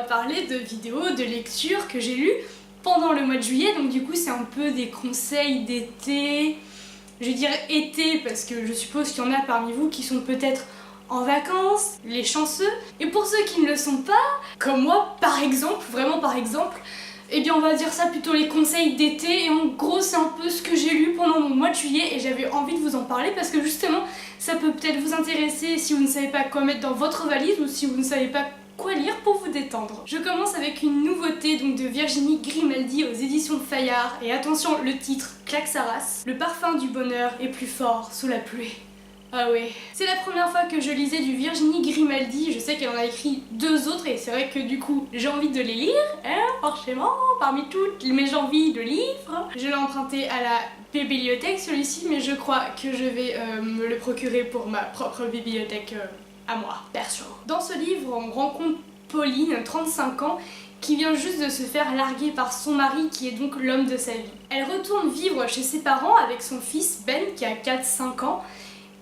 va parler de vidéos, de lectures que j'ai lues pendant le mois de juillet. Donc du coup c'est un peu des conseils d'été. Je vais dire été parce que je suppose qu'il y en a parmi vous qui sont peut-être en vacances, les chanceux. Et pour ceux qui ne le sont pas, comme moi par exemple, vraiment par exemple, eh bien on va dire ça plutôt les conseils d'été. Et en gros c'est un peu ce que j'ai lu pendant mon mois de juillet et j'avais envie de vous en parler parce que justement ça peut peut-être vous intéresser si vous ne savez pas quoi mettre dans votre valise ou si vous ne savez pas quoi lire pour vous détendre. Je commence avec une nouveauté donc de Virginie Grimaldi aux éditions Fayard. Et attention, le titre claque sa race. Le parfum du bonheur est plus fort sous la pluie. Ah ouais. C'est la première fois que je lisais du Virginie Grimaldi. Je sais qu'elle en a écrit 2 autres et c'est vrai que du coup j'ai envie de les lire, hein, forcément, parmi toutes mes envies de livres. Je l'ai emprunté à la bibliothèque celui-ci, mais je crois que je vais me le procurer pour ma propre bibliothèque à moi, perso. Dans ce livre, on rencontre Pauline, 35 ans, qui vient juste de se faire larguer par son mari qui est donc l'homme de sa vie. Elle retourne vivre chez ses parents avec son fils Ben qui a 4-5 ans.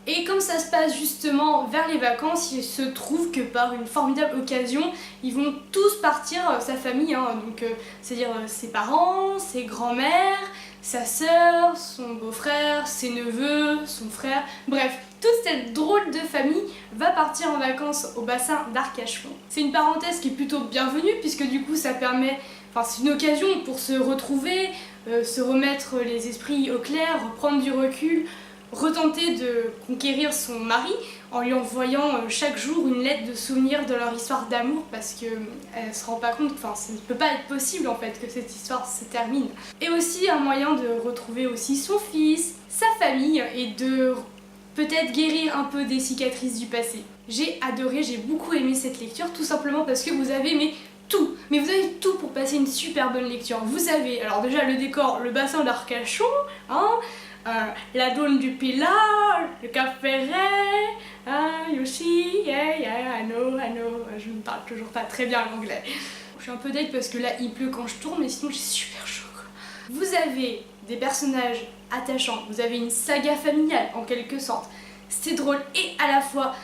Et comme ça se passe justement vers les vacances, il se trouve que par une formidable occasion, ils vont tous partir, sa famille, hein, donc c'est-à-dire ses parents, ses grands-mères, sa sœur, son beau-frère, ses neveux, son frère, bref, toute cette drôle de famille va partir en vacances au bassin d'Arcachon. C'est une parenthèse qui est plutôt bienvenue puisque du coup ça permet, enfin c'est une occasion pour se retrouver, se remettre les esprits au clair, reprendre du recul, retenter de conquérir son mari en lui envoyant chaque jour une lettre de souvenir de leur histoire d'amour parce qu'elle se rend pas compte, enfin ça ne peut pas être possible en fait que cette histoire se termine. Et aussi un moyen de retrouver aussi son fils, sa famille et de peut-être guérir un peu des cicatrices du passé. J'ai adoré, j'ai beaucoup aimé cette lecture tout simplement parce que vous avez aimé tout, mais vous avez tout pour passer une super bonne lecture. Vous avez alors déjà le décor, le bassin d'Arcachon, hein, la Dône du Pilar, le Cap Ferret, you see, yeah, I know, je ne parle toujours pas très bien l'anglais. Je suis un peu deg parce que là il pleut quand je tourne, mais sinon j'ai super chaud. Vous avez des personnages attachants, vous avez une saga familiale en quelque sorte. C'est drôle et à la fois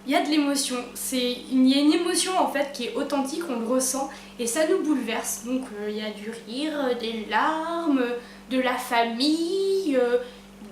il y a de l'émotion, il y a une émotion en fait qui est authentique, on le ressent et ça nous bouleverse. Donc il y a du rire, des larmes, de la famille,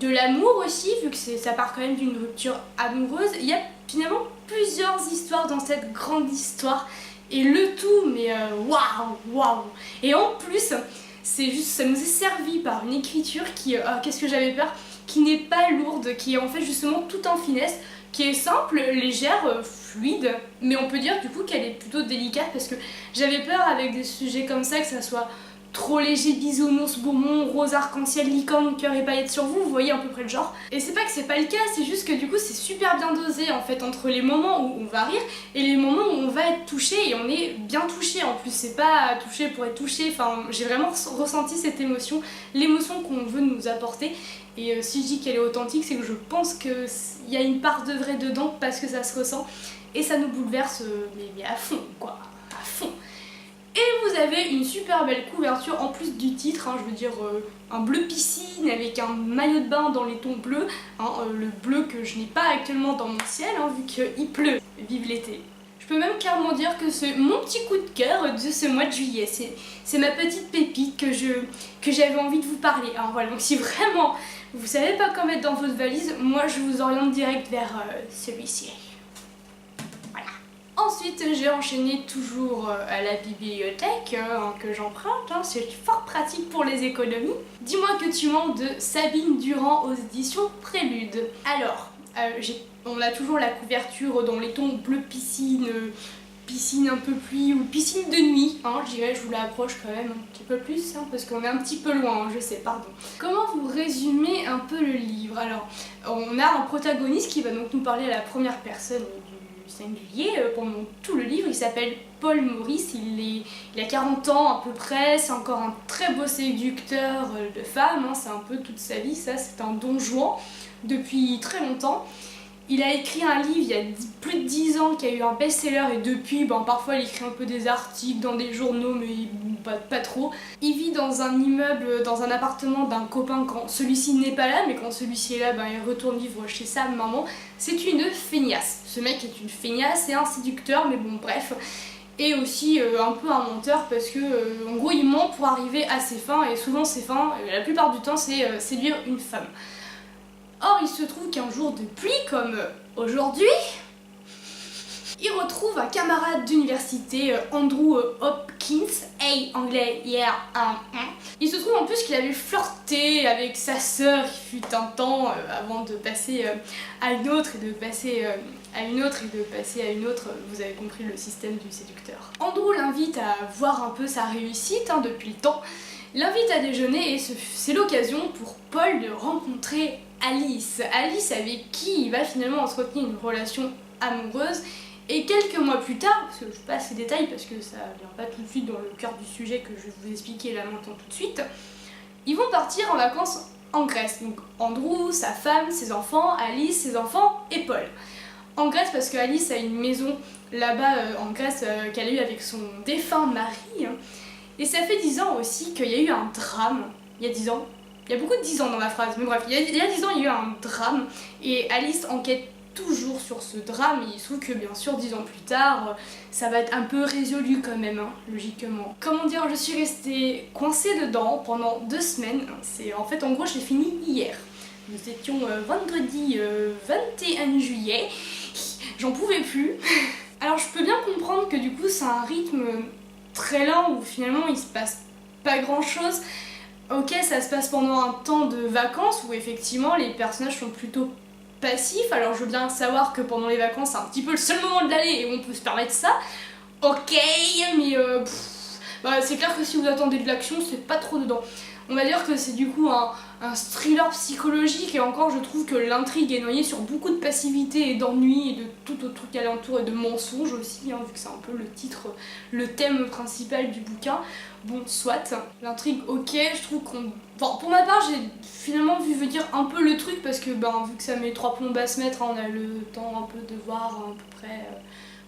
de l'amour aussi, vu que ça part quand même d'une rupture amoureuse. Il y a finalement plusieurs histoires dans cette grande histoire et le tout, mais waouh. Et en plus, c'est juste, ça nous est servi par une écriture qui, qu'est-ce que j'avais peur, qui n'est pas lourde, qui est en fait justement tout en finesse, qui est simple, légère, fluide, mais on peut dire du coup qu'elle est plutôt délicate parce que j'avais peur avec des sujets comme ça que ça soit trop léger, bisounours, bonbons, rose, arc-en-ciel, licorne, cœur et paillettes sur vous, vous voyez à peu près le genre. Et c'est pas que c'est pas le cas, c'est juste que du coup c'est super bien dosé en fait entre les moments où on va rire et les moments où on va être touché et on est bien touché en plus, c'est pas touché pour être touché, enfin j'ai vraiment ressenti cette émotion, l'émotion qu'on veut nous apporter. Et si je dis qu'elle est authentique, c'est que je pense qu'il y a une part de vrai dedans parce que ça se ressent et ça nous bouleverse mais à fond quoi, à fond. Et vous avez une super belle couverture en plus du titre, hein, je veux dire un bleu piscine avec un maillot de bain dans les tons bleus, hein, le bleu que je n'ai pas actuellement dans mon ciel hein, vu qu'il pleut, vive l'été. Je peux même clairement dire que c'est mon petit coup de cœur de ce mois de juillet, c'est ma petite pépite que j'avais envie de vous parler. Alors voilà, donc si vraiment vous savez pas quoi mettre dans votre valise, moi je vous oriente direct vers celui-ci. Ensuite, j'ai enchaîné toujours à la bibliothèque que j'emprunte, hein, c'est fort pratique pour les économies. Dis-moi que tu mens de Sabine Durand aux éditions Prélude. Alors, on a toujours la couverture dans les tons bleu piscine, piscine un peu pluie ou piscine de nuit, hein, je dirais, je vous l'approche quand même un petit peu plus, hein, parce qu'on est un petit peu loin, hein, je sais, pardon. Comment vous résumer un peu le livre? Alors, on a un protagoniste qui va donc nous parler à la première personne singulier pendant tout le livre. Il s'appelle Paul Maurice, il a 40 ans à peu près, c'est encore un très beau séducteur de femmes, hein, c'est un peu toute sa vie, ça c'est un don Juan depuis très longtemps. Il a écrit un livre il y a plus de 10 ans qui a eu un best-seller et depuis, parfois il écrit un peu des articles dans des journaux mais pas trop. Il vit dans un immeuble, dans un appartement d'un copain quand celui-ci n'est pas là, mais quand celui-ci est là, il retourne vivre chez sa maman. C'est une feignasse. Ce mec est une feignasse et un séducteur, mais bon bref. et aussi un peu un menteur parce que en gros il ment pour arriver à ses fins et souvent ses fins, la plupart du temps c'est séduire une femme. Or il se trouve qu'un jour de pluie comme aujourd'hui, il retrouve un camarade d'université, Andrew Hopkins, hey anglais, yeah, Il se trouve en plus qu'il avait flirté avec sa sœur, il fut un temps avant de passer à une autre et de passer à une autre et de passer à une autre, vous avez compris le système du séducteur. Andrew l'invite à voir un peu sa réussite depuis le temps, l'invite à déjeuner et c'est l'occasion pour Paul de rencontrer Alice. Alice avec qui il va finalement entretenir une relation amoureuse. Et quelques mois plus tard, parce que je passe les détails parce que ça vient pas tout de suite dans le cœur du sujet que je vais vous expliquer là maintenant tout de suite, ils vont partir en vacances en Grèce. Donc Andrew, sa femme, ses enfants, Alice, ses enfants et Paul. En Grèce parce que Alice a une maison là-bas en Grèce qu'elle a eue avec son défunt mari. Et ça fait 10 ans aussi qu'il y a eu un drame, il y a 10 ans. Il y a beaucoup de 10 ans dans la phrase, mais bref, il y a 10 ans il y a eu un drame et Alice enquête toujours sur ce drame et il se trouve que bien sûr 10 ans plus tard ça va être un peu résolu quand même, logiquement. Comment dire, je suis restée coincée dedans pendant 2 semaines, en fait en gros je l'ai fini hier. Nous étions vendredi 21 juillet, j'en pouvais plus. Alors je peux bien comprendre que du coup c'est un rythme très lent où finalement il se passe pas grand chose. Ok, ça se passe pendant un temps de vacances où effectivement les personnages sont plutôt passif, alors je veux bien savoir que pendant les vacances c'est un petit peu le seul moment de l'année et on peut se permettre ça, ok, mais c'est clair que si vous attendez de l'action c'est pas trop dedans. On va dire que c'est du coup un thriller psychologique et encore je trouve que l'intrigue est noyée sur beaucoup de passivité et d'ennui et de tout autre truc alentour et de mensonges aussi, vu que c'est un peu le titre, le thème principal du bouquin. Bon, soit, l'intrigue ok, je trouve qu'on... Enfin, pour ma part j'ai finalement vu venir un peu le truc parce que vu que ça met 3 plombes à se mettre, on a le temps un peu de voir à peu près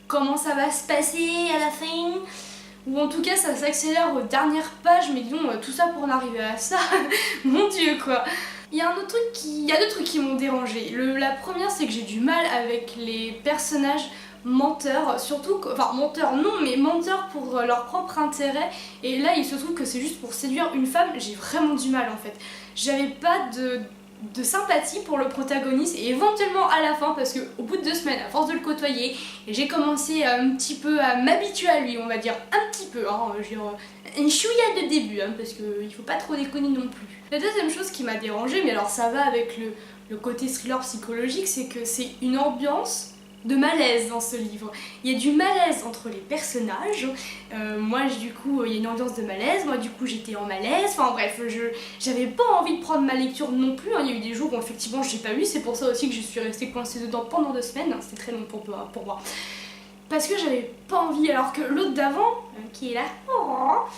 comment ça va se passer à la fin. Ou en tout cas ça s'accélère aux dernières pages, mais disons tout ça pour en arriver à ça, mon dieu quoi. Il y a deux trucs qui m'ont dérangé. La première c'est que j'ai du mal avec les personnages menteurs, surtout, enfin menteurs non, mais menteurs pour leur propre intérêt. Et là il se trouve que c'est juste pour séduire une femme, j'ai vraiment du mal en fait. J'avais pas de sympathie pour le protagoniste et éventuellement à la fin parce que au bout de 2 semaines à force de le côtoyer j'ai commencé un petit peu à m'habituer à lui, on va dire un petit peu, une chouïa de début parce qu'il faut pas trop déconner non plus. La deuxième chose qui m'a dérangée, mais alors ça va avec le côté thriller psychologique, c'est que c'est une ambiance de malaise dans ce livre. Il y a du malaise entre les personnages, moi du coup il y a une ambiance de malaise, moi du coup j'étais en malaise, enfin bref, j'avais pas envie de prendre ma lecture non plus, il y a eu des jours où effectivement j'ai pas lu, c'est pour ça aussi que je suis restée coincée dedans pendant 2 semaines, c'était très long pour moi. Parce que j'avais pas envie, alors que l'autre d'avant, qui est là,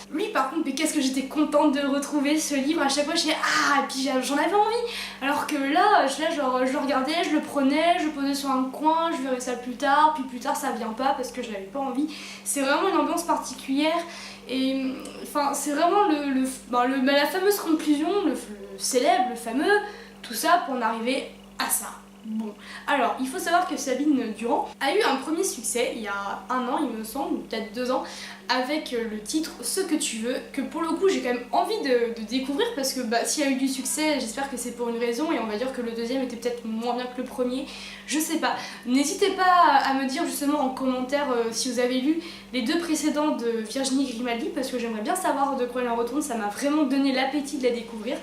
lui par contre, mais qu'est-ce que j'étais contente de retrouver ce livre, à chaque fois je disais ah, et puis j'en avais envie, alors que là, je le regardais, je le prenais, je le posais sur un coin, je verrais ça plus tard, puis plus tard ça vient pas parce que je n'avais pas envie. C'est vraiment une ambiance particulière et enfin c'est vraiment la fameuse conclusion, le célèbre, le fameux, tout ça pour en arriver à ça. Bon, alors il faut savoir que Sabine Durand a eu un premier succès il y a 1 an il me semble, ou peut-être 2 ans, avec le titre Ce que tu veux, que pour le coup j'ai quand même envie de découvrir parce que s'il y a eu du succès, j'espère que c'est pour une raison et on va dire que le deuxième était peut-être moins bien que le premier, je sais pas. N'hésitez pas à me dire justement en commentaire si vous avez lu les 2 précédents de Virginie Grimaldi parce que j'aimerais bien savoir de quoi elle en retourne, ça m'a vraiment donné l'appétit de la découvrir.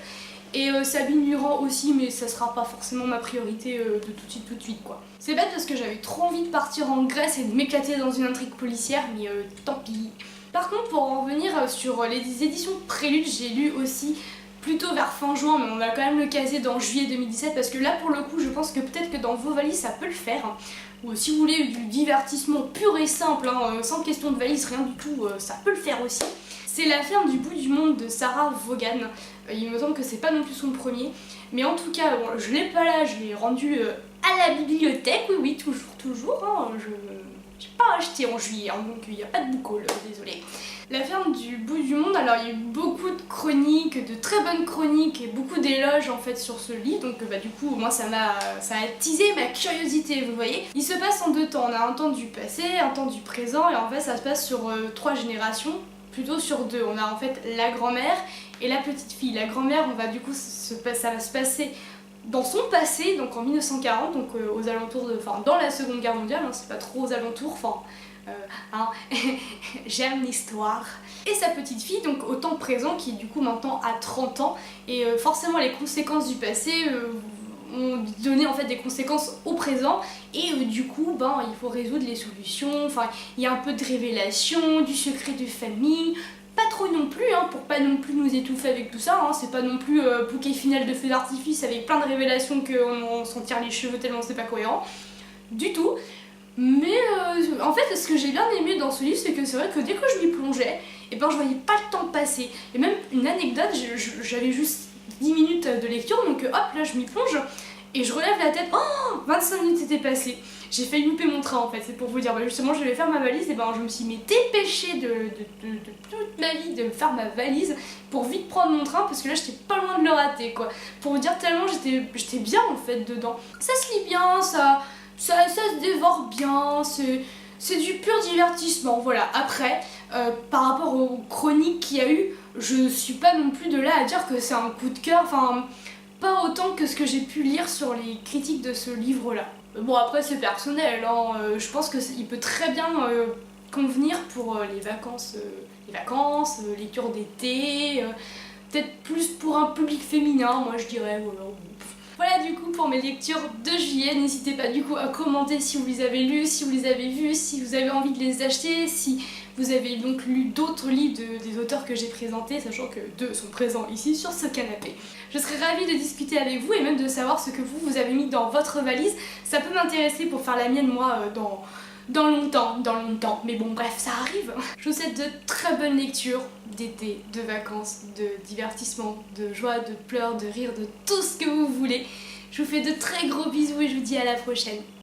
Et Sabine Durand aussi, mais ça sera pas forcément ma priorité de tout de suite quoi. C'est bête parce que j'avais trop envie de partir en Grèce et de m'éclater dans une intrigue policière, mais tant pis. Par contre, pour en revenir sur les éditions Prélude, j'ai lu aussi plutôt vers fin juin, mais on va quand même le caser dans juillet 2017 parce que là pour le coup je pense que peut-être que dans vos valises ça peut le faire. Ou si vous voulez du divertissement pur et simple, sans question de valise, rien du tout, ça peut le faire aussi. C'est La ferme du bout du monde de Sarah Vaughan. Il me semble que c'est pas non plus son premier, mais en tout cas, bon, je l'ai pas là, je l'ai rendu à la bibliothèque, oui, toujours, je n'ai pas acheté en juillet, donc il n'y a pas de boucle, désolée. La ferme du bout du monde, alors il y a eu beaucoup de chroniques, de très bonnes chroniques et beaucoup d'éloges en fait sur ce livre, donc du coup moi ça a attisé ma curiosité, vous voyez. Il se passe en 2 temps, on a un temps du passé, un temps du présent, et en fait ça se passe sur 3 générations, plutôt sur 2. On a en fait la grand-mère et la petite fille. La grand-mère, on va du coup ça va se passer dans son passé, donc en 1940, donc aux alentours de, enfin dans la Seconde Guerre mondiale, hein, c'est pas trop aux alentours, enfin hein, j'aime l'histoire. Et sa petite fille, donc au temps présent, qui du coup maintenant a 30 ans, et forcément les conséquences du passé ont donné en fait des conséquences au présent, et du coup il faut résoudre les solutions, enfin il y a un peu de révélation, du secret de famille. Pas trop non plus, hein, pour pas non plus nous étouffer avec tout ça, hein. C'est pas non plus bouquet final de feux d'artifice avec plein de révélations qu'on s'en tire les cheveux tellement c'est pas cohérent. Du tout. Mais en fait ce que j'ai bien aimé dans ce livre, c'est que c'est vrai que dès que je m'y plongeais, et je voyais pas le temps passer. Et même une anecdote, j'avais juste 10 minutes de lecture, donc hop là je m'y plonge, et je relève la tête, oh 25 minutes étaient passées. J'ai failli louper mon train en fait, c'est pour vous dire. Justement, je vais faire ma valise, et je me suis dépêchée de toute ma vie de faire ma valise pour vite prendre mon train, parce que là j'étais pas loin de le rater quoi. Pour vous dire tellement j'étais bien en fait dedans. Ça se lit bien, ça se dévore bien, c'est du pur divertissement, voilà. Après, par rapport aux chroniques qu'il y a eu, je suis pas non plus de là à dire que c'est un coup de cœur, enfin pas autant que ce que j'ai pu lire sur les critiques de ce livre-là. Bon après c'est personnel, hein. Je pense qu'il peut très bien convenir pour les vacances, lecture d'été, peut-être plus pour un public féminin, moi je dirais, voilà. Voilà du coup pour mes lectures de juillet. N'hésitez pas du coup à commenter si vous les avez lus, si vous les avez vus, si vous avez envie de les acheter, si vous avez donc lu d'autres livres des auteurs que j'ai présentés, sachant que 2 sont présents ici sur ce canapé. Je serais ravie de discuter avec vous et même de savoir ce que vous avez mis dans votre valise. Ça peut m'intéresser pour faire la mienne moi dans longtemps, mais bon bref, ça arrive. Je vous souhaite de très bonnes lectures d'été, de vacances, de divertissement, de joie, de pleurs, de rire, de tout ce que vous voulez. Je vous fais de très gros bisous et je vous dis à la prochaine.